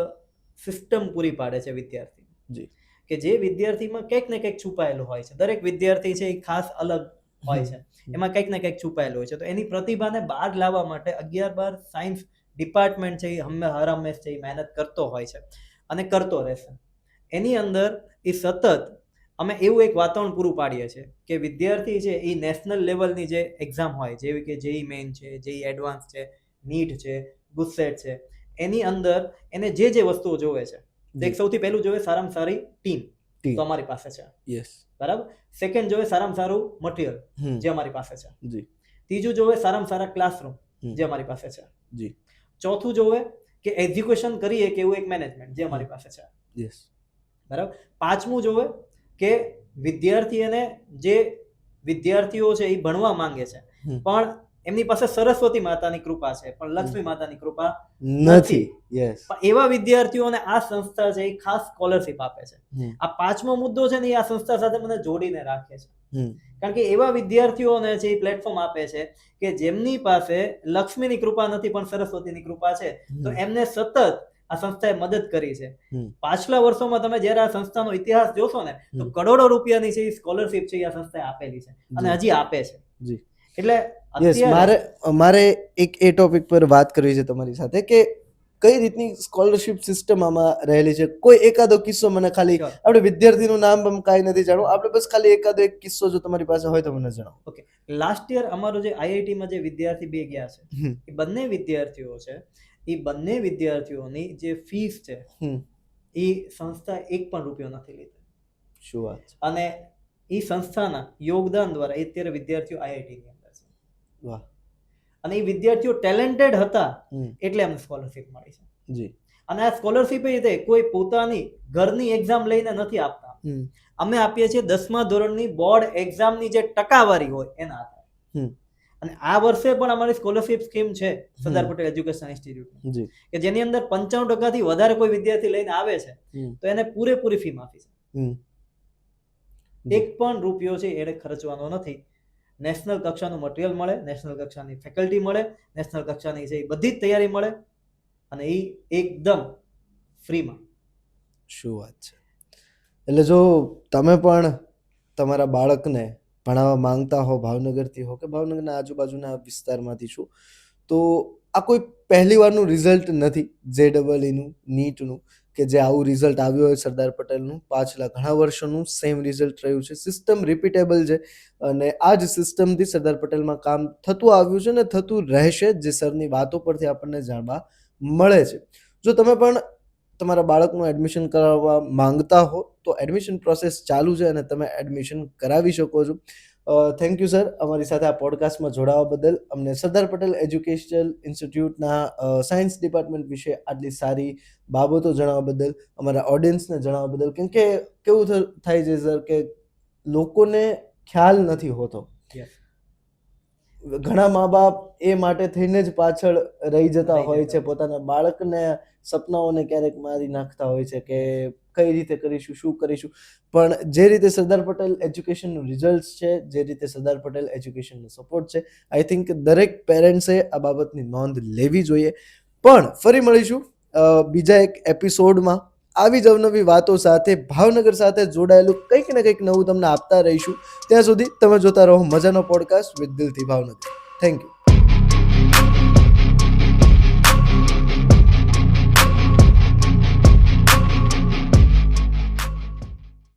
Speaker 2: સિસ્ટમ પૂરી પાડે છે વિદ્યાર્થી.
Speaker 1: જી.
Speaker 2: કે જે વિદ્યાર્થીમાં કંઈક ને કંઈક છુપાયેલું હોય છે. દરેક વિદ્યાર્થી છે એ ખાસ અલગ હોય છે, એમાં કંઈક ને કંઈક છુપાયેલું હોય છે. તો એની પ્રતિભાને બહાર લાવવા માટે 11-12 સાયન્સ ડિપાર્ટમેન્ટ છે એ હર હંમેશ છે એ મહેનત કરતો હોય છે અને કરતો રહેશે. એની અંદર એ સતત અમે એવું એક વાતાવરણ પૂરું પાડીએ છીએ કે વિદ્યાર્થી છે એ નેશનલ લેવલની જે એક્ઝામ હોય, જેવી કે જેઈ મેઇન છે, જેઈ એડવાન્સ છે, નીટ છે, ગુજસેટ છે, એની અંદર એને જે જે વસ્તુઓ જોવે છે, એક સૌથી પહેલું જોવે સારામાં સારી ટીમ, તો અમારી પાસે છે.
Speaker 1: યસ.
Speaker 2: બરાબર. સેકન્ડ જોવે સારામાં સારું મટીરિયલ, જે અમારી પાસે છે.
Speaker 1: જી.
Speaker 2: ત્રીજું જોવે સારામાં સારા ક્લાસરૂમ, જે અમારી પાસે છે.
Speaker 1: જી.
Speaker 2: ચોથું જોવે કે એજ્યુકેશન કરીએ કે એવું એક મેનેજમેન્ટ, જે અમારી પાસે છે.
Speaker 1: યસ.
Speaker 2: બરાબર. પાંચમું જોવે કે જે વિદ્યાર્થીઓ છે એ ભણવા માંગે છે પણ એમની પાસે સરસ્વતી માતાની કૃપા છે પણ લક્ષ્મી માતાની કૃપા નથી.
Speaker 1: યસ.
Speaker 2: પણ એવા વિદ્યાર્થીઓને આ સંસ્થા છે એ ખાસ સ્કોલરશિપ આપે છે. આ પાંચમો મુદ્દો છે ને એ આ સંસ્થા સાથે મને જોડીને રાખે છે. કારણ કે એવા વિદ્યાર્થીઓને છે એ પ્લેટફોર્મ આપે છે કે જેમની પાસે લક્ષ્મીની કૃપા નથી પણ સરસ્વતીની કૃપા છે, તો એમને સતત આ સંસ્થાએ મદદ કરી છે. પાછલા વર્ષોમાં તમે જ્યારે આ સંસ્થાનો ઇતિહાસ જોશો ને તો કરોડો રૂપિયાની છે એ સ્કોલરશિપ છે એ આ સંસ્થાએ આપેલી છે અને હજી આપે છે.
Speaker 1: જી.
Speaker 2: એટલે
Speaker 1: યસ, મારે એક એ ટોપિક પર વાત કરવી છે તમારી સાથે કે કઈ રીતની સ્કોલરશિપ સિસ્ટમ આમાં રહેલી છે. કોઈ એકાદો કિસ્સો મને ખાલી, આપણે વિદ્યાર્થીનું નામ કાંઈ નથી જાણવું, આપણે બસ ખાલી એકાદો એક કિસ્સો જો તમારી પાસે હોય તો મને જણાવો.
Speaker 2: ઓકે, લાસ્ટ યર અમારો જે આઈઆઈટીમાં જે વિદ્યાર્થી બે ગયા છે એ બંને વિદ્યાર્થીઓ છે, એ બંને વિદ્યાર્થીઓની જે ફીસ છે એ સંસ્થા 1 પણ રૂપિયો નથી લીધો.
Speaker 1: શું વાત છે!
Speaker 2: અને એ સંસ્થાના યોગદાન દ્વારા અત્યારે વિદ્યાર્થીઓ આઈઆઈટીની અંદર છે.
Speaker 1: વાહ.
Speaker 2: અને એ વિદ્યાર્થીઓ ટેલેન્ટેડ હતા એટલે અમને સ્કોલરશિપ મળી છે.
Speaker 1: જી.
Speaker 2: અને આ સ્કોલરશિપ એ રીતે કોઈ પોતાની ઘરની એક્ઝામ લઈને નથી આપતા. અમે આપીએ છીએ 10મા ધોરણની બોર્ડ એક્ઝામની જે ટકાવારી હોય એના આધારે. અને આ વર્ષે પણ અમારી સ્કોલરશિપ સ્કીમ છે સરદાર પટેલ એજ્યુકેશન ઇન્સ્ટિટ્યૂટ, કે જેની અંદર 95% થી વધારે કોઈ વિદ્યાર્થી લઈને આવે છે તો એને પૂરેપૂરી ફી માફી છે. 1 પણ રૂપિયો છે એને ખર્ચવાનો નથી. નેશનલ કક્ષાનું મટીરિયલ મળે, નેશનલ કક્ષાની ફેકલ્ટી મળે, નેશનલ કક્ષાની છે એ બધી જ તૈયારી મળે અને એ એકદમ ફ્રીમાં.
Speaker 1: શું વાત છે! એટલે જો તમે પણ તમારા બાળકને ભણાવવા માંગતા હો, ભાવનગરથી હો કે ભાવનગરના આજુબાજુના વિસ્તારમાંથી છો, તો આ કોઈ પહેલી વારનું રિઝલ્ટ નથી JEEનું, નીટનું, કે જે આવું રિઝલ્ટ આવ્યું હોય સરદાર પટેલનું. પાછલા ઘણા વર્ષોનું સેમ રિઝલ્ટ રહ્યું છે. સિસ્ટમ રિપીટેબલ છે અને આ જ સિસ્ટમથી સરદાર પટેલમાં કામ થતું આવ્યું છે ને થતું રહેશે, જે સરની વાતો પરથી આપણને જાણવા મળે છે. જો તમે પણ તમારા બાળકનું એડમિશન કરાવવા માંગતા હો તો એડમિશન પ્રોસેસ ચાલુ છે અને તમે એડમિશન કરાવી શકો છો. થેન્ક યુ સર, અમારી સાથે આ પોડકાસ્ટમાં જોડાવા બદલ, અમને સરદાર પટેલ એજ્યુકેશનલ ઇન્સ્ટિટ્યૂટના સાયન્સ ડિપાર્ટમેન્ટ વિશે આટલી સારી બાબતો જણાવવા બદલ, અમારા ઓડિયન્સને જણાવવા બદલ. કેમ કે કેવું થાય છે સર કે લોકોને ખ્યાલ નથી હોતો.
Speaker 2: Yes.
Speaker 1: ઘણા મા બાપ એ માટે થઈને જ પાછળ રહી જતા
Speaker 2: રહી
Speaker 1: હોય
Speaker 2: જતા
Speaker 1: છે,
Speaker 2: હોય.
Speaker 1: પોતાના બાળકને સપનાઓને ક્યારેક મારી નાખતા હોય છે કે કઈ રીતે કરીશું, શું કરીશું. પણ જે રીતે સરદાર પટેલ એજ્યુકેશનનું રિઝલ્ટ છે, જે રીતે સરદાર પટેલ એજ્યુકેશનનો સપોર્ટ છે, આઈ થિંક દરેક પેરેન્ટ્સે આ બાબતની નોંધ લેવી જોઈએ. પણ ફરી મળીશું બીજા એક એપિસોડમાં આવી જ અવનવી વાતો સાથે, ભાવનગર સાથે જોડાયેલું કંઈક ને કંઈક નવું તમને આપતા રહીશું. ત્યાં સુધી તમે જોતા રહો મજાનો પોડકાસ્ટ વિથ દિલથી ભાવનગર. Thank you.